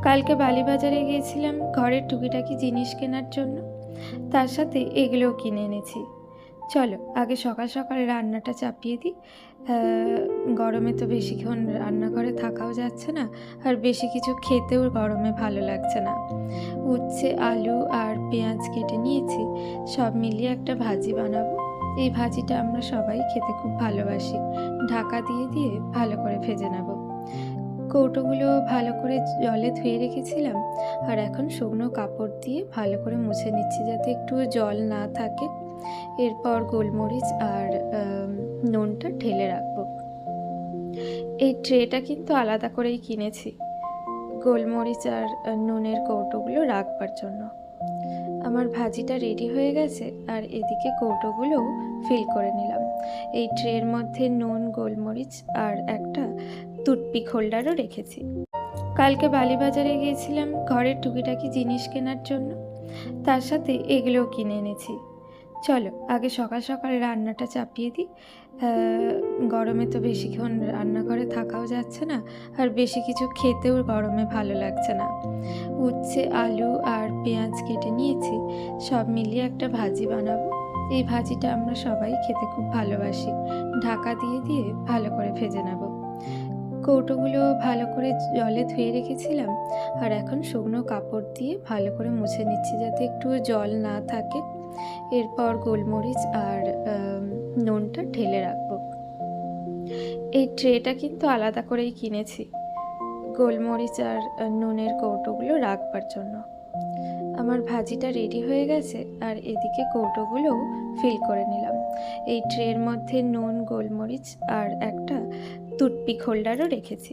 কালকে বালিবাজারে গিয়েছিলাম ঘরের টুকিটাকি জিনিস কেনার জন্য, তার সাথে এগুলোও কিনে এনেছি। চলো আগে সকাল সকাল রান্নাটা চাপিয়ে দিই। গরমে তো বেশিক্ষণ রান্নাঘরে থাকাও যাচ্ছে না, আর বেশি কিছু খেতেও গরমে ভালো লাগছে না। উচ্ছে, আলু আর পেঁয়াজ কেটে নিয়েছি, সব মিলিয়ে একটা ভাজি বানাবো। এই ভাজিটা আমরা সবাই খেতে খুব ভালোবাসি। ঢাকা দিয়ে দিয়ে ভালো করে ভেজে নেব। কৌটোগুলো ভালো করে জলে ধুয়ে রেখেছিলাম, আর এখন শুকনো কাপড় দিয়ে ভালো করে মুছে নিচ্ছি যাতে একটু জল না থাকে। এরপর গোলমরিচ আর নুনটা ঢেলে রাখবো। এই ট্রেটা কিন্তু আলাদা করেই কিনেছি গোলমরিচ আর নুনের কৌটোগুলো রাখবার জন্য। আমার ভাজিটা রেডি হয়ে গেছে, আর এদিকে কৌটোগুলোও ফিল করে নিলাম। এই ট্রের মধ্যে নুন, গোলমরিচ আর একটা টুথপিক হোল্ডারও রেখেছি। কালকে বালিবাজারে গিয়েছিলাম ঘরের টুকিটাকি জিনিস কেনার জন্য, তার সাথে এগুলোও কিনে এনেছি। চলো আগে সকাল সকাল রান্নাটা চাপিয়ে দিই। গরমে তো বেশিক্ষণ রান্নাঘরে থাকাও যাচ্ছে না, আর বেশি কিছু খেতেও গরমে ভালো লাগছে না। উচ্ছে, আলু আর পেঁয়াজ কেটে নিয়েছি, সব মিলিয়ে একটা ভাজি বানাবো। এই ভাজিটা আমরা সবাই খেতে খুব ভালোবাসি। ঢাকা দিয়ে দিয়ে ভালো করে ভেজে নেব। কৌটোগুলো ভালো করে জলে ধুয়ে রেখেছিলাম, আর এখন শুকনো কাপড় দিয়ে ভালো করে মুছে নিচ্ছি যাতে একটু জল না থাকে। এরপর গোলমরিচ আর নুনটা ঢেলে রাখবো। এই ট্রেটা কিন্তু আলাদা করেই কিনেছি গোলমরিচ আর নুনের কৌটোগুলো রাখবার জন্য। আমার ভাজিটা রেডি হয়ে গেছে, আর এদিকে কৌটোগুলোও ফিল করে নিলাম। এই ট্রের মধ্যে নুন, গোলমরিচ আর একটা টুথপিক হোল্ডারও রেখেছি।